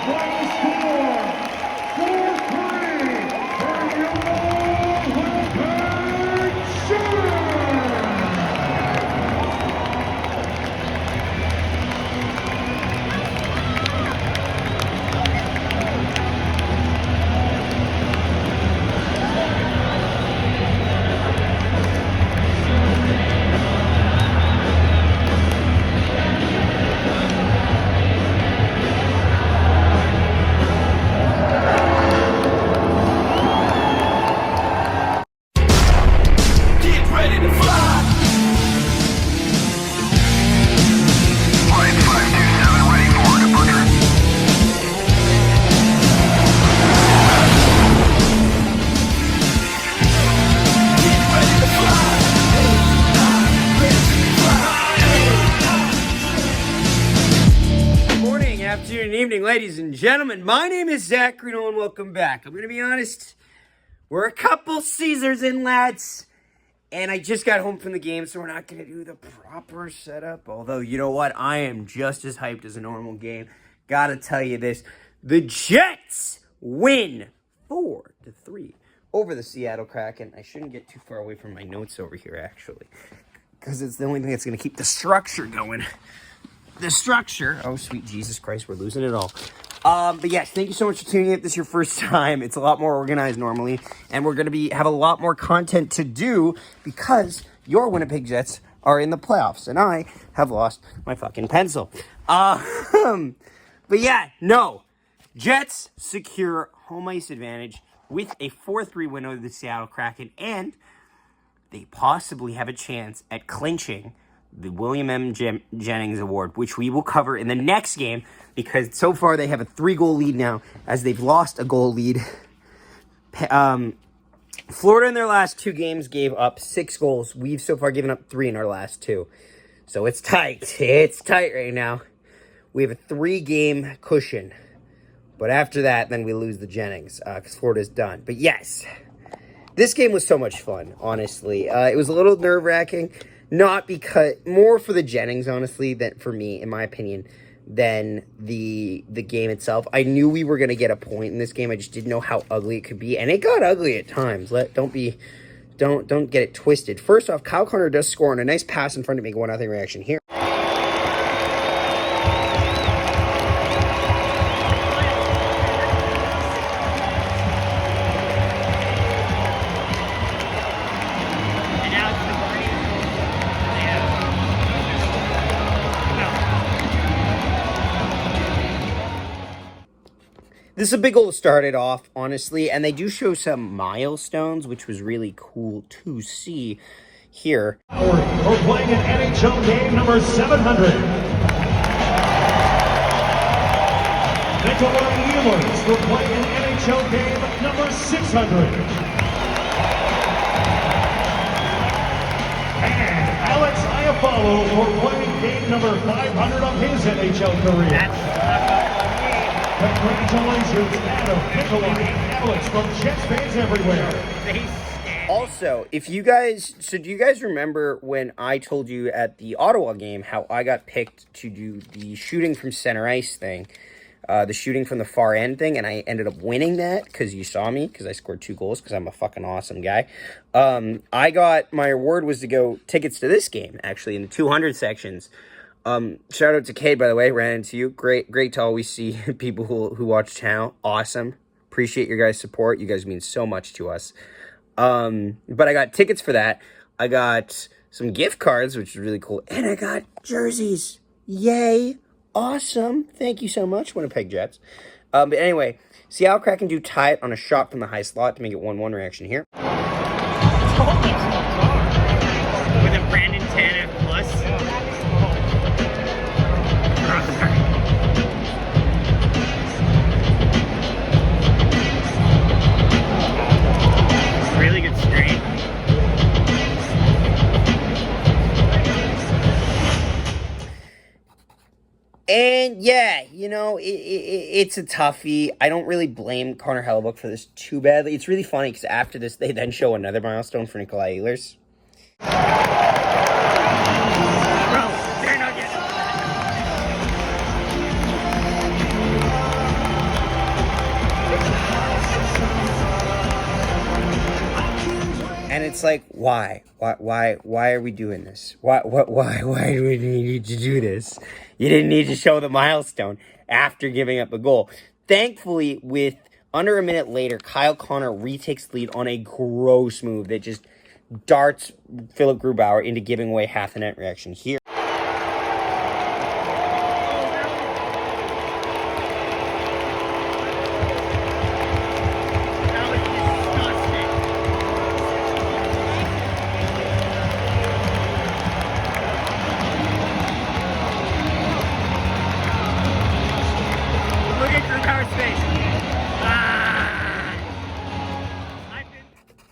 final score, 4-3 for your Winnipeg Jets. Afternoon and evening, ladies and gentlemen. My name is Zach Reno, and welcome back. I'm going to be honest, we're a couple Caesars in, lads, and I just got home from the game, so we're not going to do the proper setup. Although, you know what? I am just as hyped as a normal game. Gotta tell you this. The Jets win 4-3 over the Seattle Kraken. I shouldn't get too far away from my notes over here, actually, because it's the only thing that's going to keep the structure going. The structure. Oh, sweet Jesus Christ, we're losing it all. But yes, thank you so much for tuning in. If this is your first time, it's a lot more organized normally, and we're going to have a lot more content to do because your Winnipeg Jets are in the playoffs, and I have lost my fucking pencil. But yeah, no. Jets secure home ice advantage with a 4-3 win over the Seattle Kraken, and they possibly have a chance at clinching the William M. Jennings Award, which we will cover in the next game, because so far they have a 3-goal lead now, as they've lost a goal lead. Florida in their last 2 games gave up 6 goals. We've so far given up 3 in our last 2. So it's tight. It's tight right now. We have a 3-game cushion. But after that, then we lose the Jennings, because Florida's done. But yes, this game was so much fun, honestly. It was a little nerve-wracking. Not because, more for the Jennings, honestly, than for me, in my opinion, than the game itself. I knew we were going to get a point in this game. I just didn't know how ugly it could be, and it got ugly at times. Don't get it twisted. First off, Kyle Connor does score on a nice pass in front of me. 1-0 reaction here. This is a big goal to start it off, honestly, and they do show some milestones, which was really cool to see here. We're playing an NHL game number 700. Nikolai Ehlers, we're playing an NHL game number 600. And Alex Iafallo, we're playing game number 500 of his NHL career. Congratulations, Adam, Nikolai, and Alex from Jets fans everywhere. Also, do you guys remember when I told you at the Ottawa game how I got picked to do the shooting from center ice thing, the shooting from the far end thing, and I ended up winning that because you saw me, because I scored 2 goals because I'm a fucking awesome guy. My award was to go tickets to this game, actually, in the 200 sections. Shout out to Cade, by the way. Ran into you. Great to always see people who watch the channel. Awesome. Appreciate your guys' support. You guys mean so much to us. But I got tickets for that. I got some gift cards, which is really cool. And I got jerseys. Yay. Awesome. Thank you so much, Winnipeg Jets. But anyway, Seattle Kraken do tie it on a shot from the high slot to make it 1-1 reaction here. With a Brandon Tanev plus. Really good screen. And yeah, you know, it's a toughie. I don't really blame Connor Hellebuyck for this too badly. It's really funny because after this, they then show another milestone for Nikolai Ehlers. Bro, they're not getting it's like, why are we doing this? Why do we need to do this? You didn't need to show the milestone after giving up a goal. Thankfully, with under a minute later, Kyle Connor retakes the lead on a gross move that just darts Philip Grubauer into giving away half the net reaction here.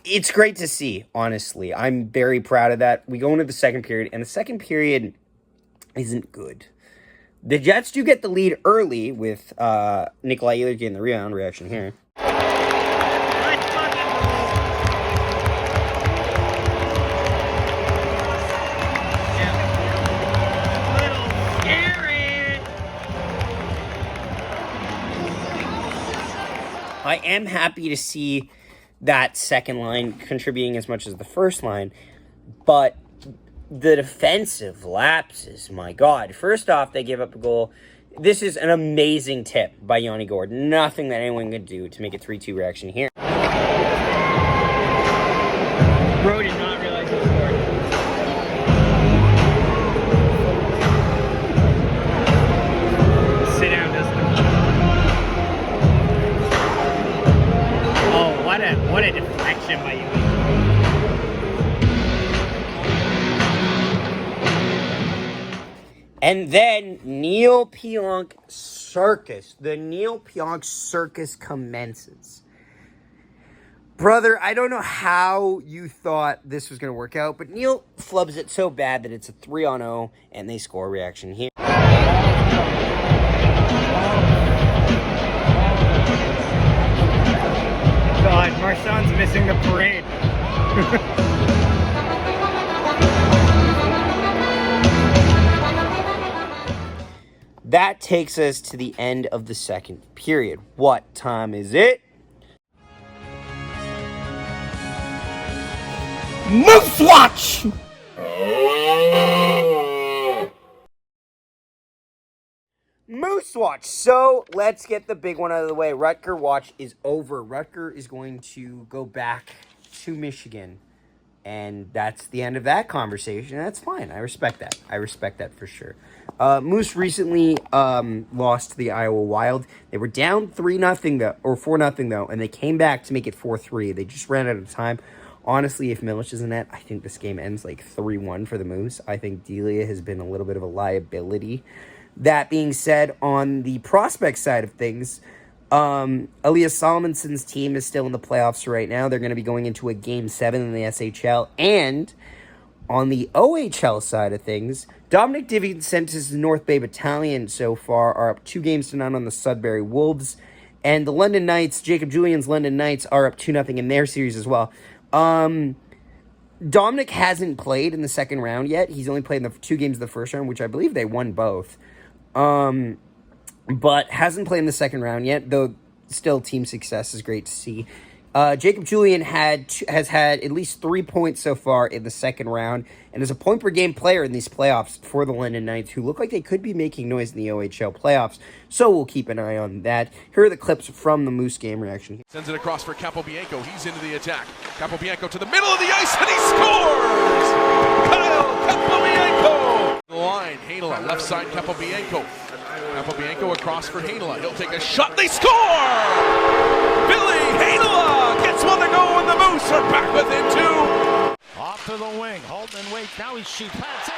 It's great to see, honestly. I'm very proud of that. We go into the second period, and the second period isn't good. The Jets do get the lead early with Nikolai Ehlers getting the rebound reaction here. I am happy to see that second line contributing as much as the first line, but the defensive lapses, my God. First off, they give up a goal. This is an amazing tip by Yanni Gourde. Nothing that anyone could do to make a 3-2 reaction here. Bro did not realize he scored. Sit down, Dustin. Oh, what a deflection by you. And then Neil Pionk circus. The Neil Pionk circus commences. Brother, I don't know how you thought this was going to work out, but Neil flubs it so bad that it's a 3-on-0, and they score a reaction here. God, Marchand's missing the parade. That takes us to the end of the second period. What time is it? Moose Watch! Moose Watch. So let's get the big one out of the way. Rutger Watch is over. Rutger is going to go back to Michigan. And that's the end of that conversation. That's fine. I respect that. I respect that for sure. Moose recently lost to the Iowa Wild. They were down 3-0 though, or 4-0 though, and they came back to make it 4-3. They just ran out of time. Honestly, if Milic is in net, I think this game ends like 3-1 for the Moose. I think Delia has been a little bit of a liability. That being said, on the prospect side of things, Elias Salomonson's team is still in the playoffs right now. They're going to be going into a Game 7 in the SHL. And on the OHL side of things, Dominic DiVincentis' North Bay Battalion so far are up 2-0 on the Sudbury Wolves. And the London Knights, Jacob Julian's London Knights, are up 2-0 in their series as well. Dominic hasn't played in the second round yet. He's only played in the 2 games of the first round, which I believe they won both. But hasn't played in the second round yet, though still team success is great to see. Jacob Julian has had at least 3 points so far in the second round and is a point-per-game player in these playoffs for the London Knights, who look like they could be making noise in the OHL playoffs, so we'll keep an eye on that. Here are the clips from the Moose game reaction. Sends it across for Capobianco. He's into the attack. Capobianco to the middle of the ice, and he scores! Kyle Capobianco! The line, Heinola, left side, Capobianco. Capobianco across for Heinola. He'll take a shot. They score! Billy Heinola gets one to go, and the Moose are back within 2. Off to the wing. Holtman waits. Now he shoots. Plants it.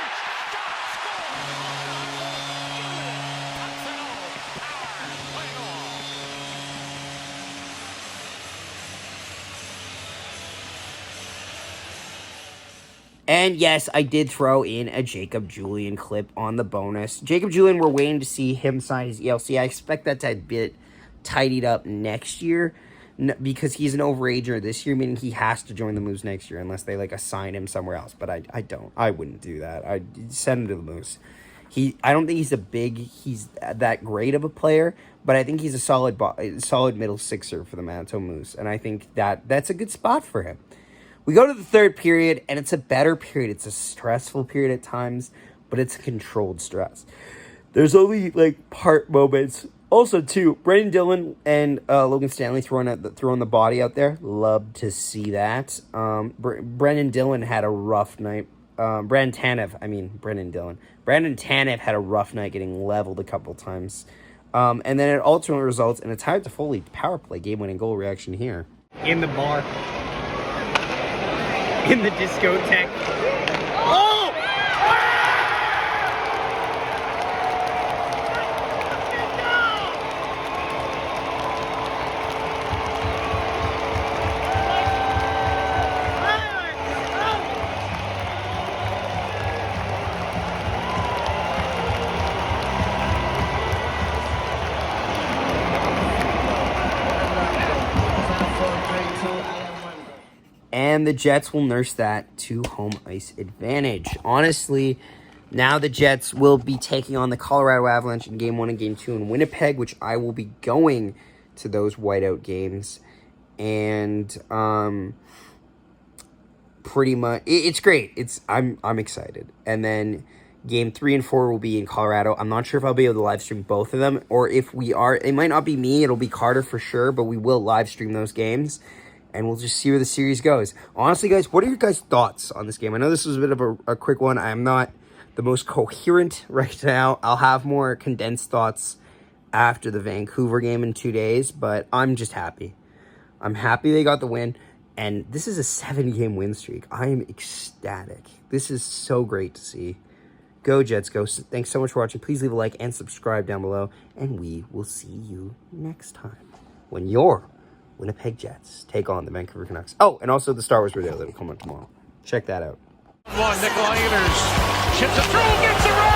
And yes, I did throw in a Jacob Julian clip on the bonus. Jacob Julian, we're waiting to see him sign his ELC. I expect that to get tidied up next year because he's an overager this year, meaning he has to join the Moose next year unless they assign him somewhere else. But I don't. I wouldn't do that. I'd send him to the Moose. I don't think he's that great of a player, but I think he's a solid middle sixer for the Manitoba Moose, and I think that's a good spot for him. We go to the third period, and it's a better period. It's a stressful period at times, but it's a controlled stress. There's only, like, part moments. Also, too, Brendan Dillon and Logan Stanley throwing the body out there. Love to see that. Brendan Dillon had a rough night. Brandon Tanev had a rough night getting leveled a couple times. And then it ultimately results in a Tyler Toffoli power play game-winning goal reaction here. In the bar. In the discotheque. Oh! And the Jets will nurse that to home ice advantage. Honestly, now the Jets will be taking on the Colorado Avalanche in Game 1 and Game 2 in Winnipeg, which I will be going to those whiteout games. And pretty much, it's great. I'm excited. And then Game 3 and 4 will be in Colorado. I'm not sure if I'll be able to live stream both of them, or if we are, it might not be me. It'll be Carter for sure, but we will live stream those games. And we'll just see where the series goes. Honestly, guys, what are your guys' thoughts on this game? I know this was a bit of a quick one. I'm not the most coherent right now. I'll have more condensed thoughts after the Vancouver game in 2 days. But I'm just happy. I'm happy they got the win. And this is a 7-game win streak. I am ecstatic. This is so great to see. Go Jets, go. Thanks so much for watching. Please leave a like and subscribe down below. And we will see you next time when you're Winnipeg Jets take on the Vancouver Canucks. Oh, and also the Star Wars video that will come out tomorrow. Check that out. Nikolai Ehlers chips it through, gets around.